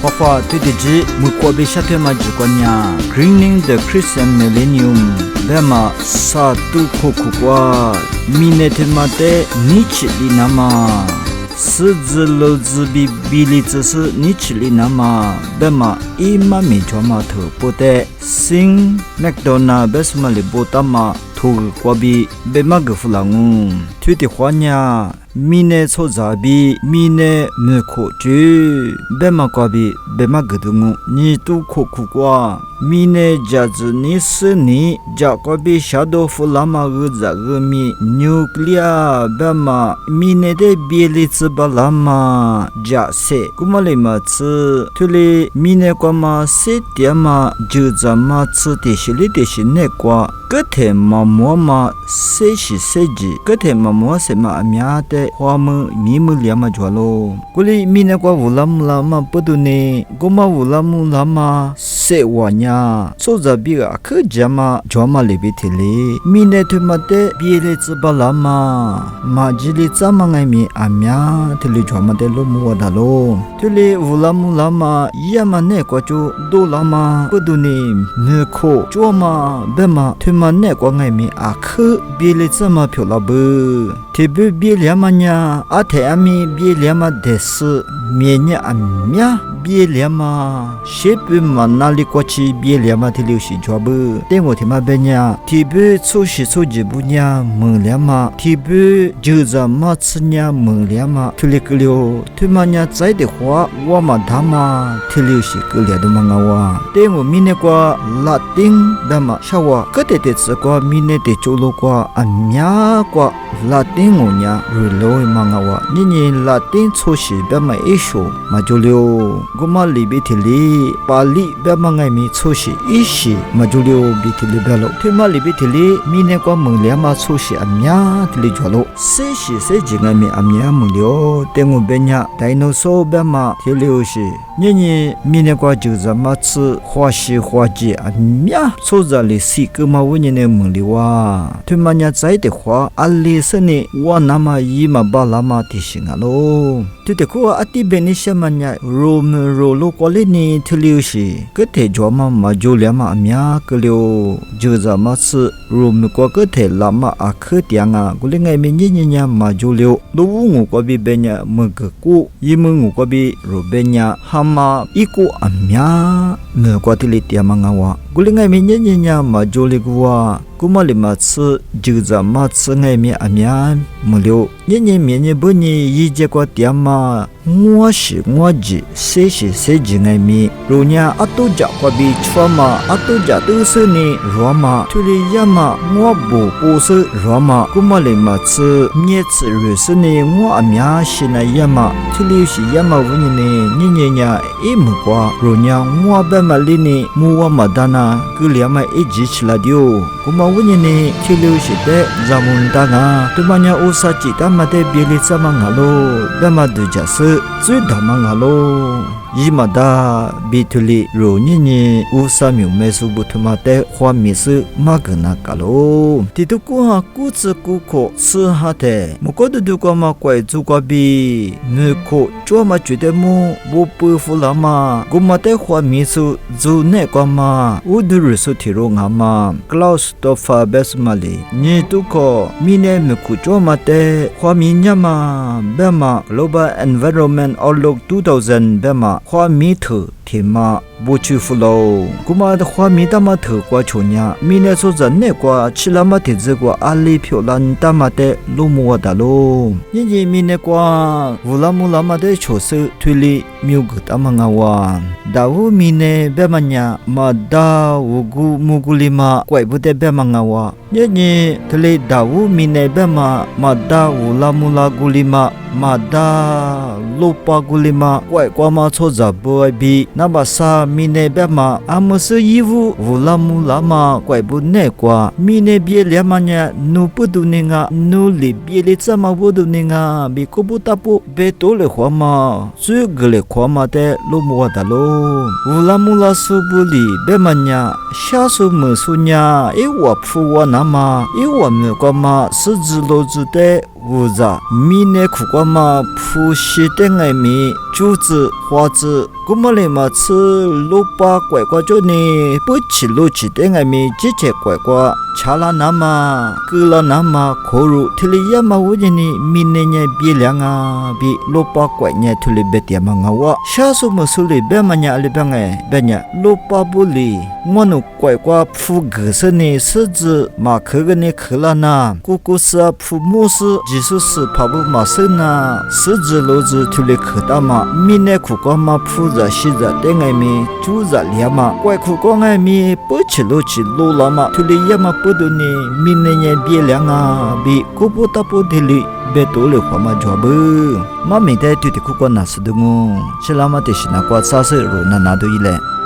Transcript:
花花对对之木瓜被下天嘛之关呀 ，Greening the Christian Millennium， 那么萨杜库库瓜，米内天嘛的尼奇里那么。狮子篓子比比例只是你吃里那么，那么一嘛没抓嘛头不得，新麦当娜贝什么里不打嘛，头个瓜比别嘛个弗朗乌，推的话呢，米内炒杂比米内没可住，别嘛瓜比别嘛个东乌，你都可苦瓜。米内家子你是你，家瓜比下豆腐拉嘛个咋个米，牛克亚别嘛米内的别里子巴拉嘛，家些，古嘛里嘛吃，推里米内瓜嘛些点嘛，就咱嘛吃的是里的是内瓜，个天嘛么嘛些是些子，个天嘛么些嘛阿苗的花么米么两嘛做咯，古里米内瓜乌拉姆拉嘛不多呢，古嘛乌拉姆拉嘛些玩意。说着比个可家嘛，家嘛里边提哩，米内推嘛的别嘞子巴拉嘛，马吉里咋嘛爱米阿苗提哩家嘛的罗木瓦达咯，提哩乌拉木拉嘛，也嘛内瓜就多拉嘛，不多呢，没可家嘛别嘛推嘛内瓜爱米阿可别嘞怎么漂拉不？提不别嘞嘛呀，阿提阿米别嘞嘛的是面呀阿苗。别了嘛，谁不嘛哪里过去别了嘛？提留是抓不？但我他妈别呀，提不出事出几步呀？没了嘛，提不就这么吃呀？没了嘛，提了个了，他妈呀在的话，我嘛他妈提留是个了都嘛我。但我明年过拉丁的嘛，啥话？个得得吃过明年得做路过，阿苗过拉丁我呀，瑞罗嘛我，你拉丁出事别嘛一说嘛就了。古马里比提里，巴里别嘛爱米出息一时，嘛就了比提里别了。推马里比提里，米内瓜蒙两嘛出息阿苗提里做了，谁是谁只爱米阿苗蒙了，但我别呀，大脑手别嘛提了是，你米内瓜就这么吃花西花鸡阿苗，出着里是个嘛问你那蒙了哇，推马呀在的话，阿里是呢，我那么一嘛巴拉嘛提醒啊喽，对的个阿弟别你什么呀，罗路过来呢，特留是个体做嘛就两嘛苗个了，就这么吃罗么过个体拉嘛阿克点啊，个另外面你嘛就了，罗我过比别人么个股，一么我过比罗别人哈嘛一个阿苗，我过的里点嘛我，个另外面你嘛就了个哇。古马里嘛吃就这么吃爱面阿面没了，你面你不你一结果点嘛，我是我记，谁是谁记爱面，如伢阿都家过比吃嘛，阿都家都是你热嘛，土里呀嘛，我不是热嘛，古马里嘛吃你吃热是你我阿面是那呀嘛，土里是呀嘛问你伢一没过，如伢我白嘛里呢，我嘛达那个两嘛一起起来丢，古马。我呢，去留学的，咱们大家，对嘛呀，我啥子他妈的别里怎么样咯？那么多家是最他妈样咯。伊嘛da bituli ro ni usa myu mesu butuma te hwa misu magna kalo titu ku ha ku tsu ku ko tsu ha te moko du ko ma kwai zu kwa bi ne ko chwa ma chu de mo bo pu fu la ma gu ma te hwa misu zu ne kwa ma u du ru su ti ro nga ma klaus to fa besmali ni tu ko mi ne me ku chwa ma te hwa mi nya ma be ma global environment outlook 2000 be ma花米头天马不去福喽，古嘛的花米大马头瓜球呀，米那说着那瓜吃了嘛的这瓜阿里漂亮大马的路木达喽，你米那瓜乌拉木拉马的球手推理苗个大马啊哇，大乌米那别嘛呀，嘛大乌古木古里嘛怪不得别嘛啊哇，你推理大乌米那别嘛大乌拉木拉古里嘛大路巴古里嘛怪瓜嘛错着不爱比。那把啥米内别嘛，阿姆是衣服乌拉木拉嘛，怪不内瓜米内别了嘛呀，努不读呢啊，努力别了怎么不读呢啊？比可不大不别多了话嘛，最个了话嘛的路木达喽，乌拉木拉苏不里别嘛呀，下苏么苏呀，一我铺我那嘛，一我没瓜嘛，是指路子的。无咋米内苦瓜嘛铺西等爱米竹子花子古么里嘛吃萝卜拐瓜着呢不起路起等爱米姐姐拐瓜查拉那嘛格拉那嘛可如提里亚嘛无人呢米内呢别凉啊比萝卜拐呢提里别点嘛我下手么手里别嘛呢里边哎别呢萝卜不里我努拐瓜铺格色呢狮子马克个呢克拉那姑姑是啊铺木是技术是跑步马身呐狮子骡子提里可大嘛米内苦瓜嘛铺着西着等爱米煮着凉嘛拐苦瓜爱米不起路起路了嘛提里亚嘛不都呢米内呢别凉啊比姑不大不提里别多了话嘛抓不嘛没得对的苦瓜那是的我是那么的是那瓜啥事肉那都一来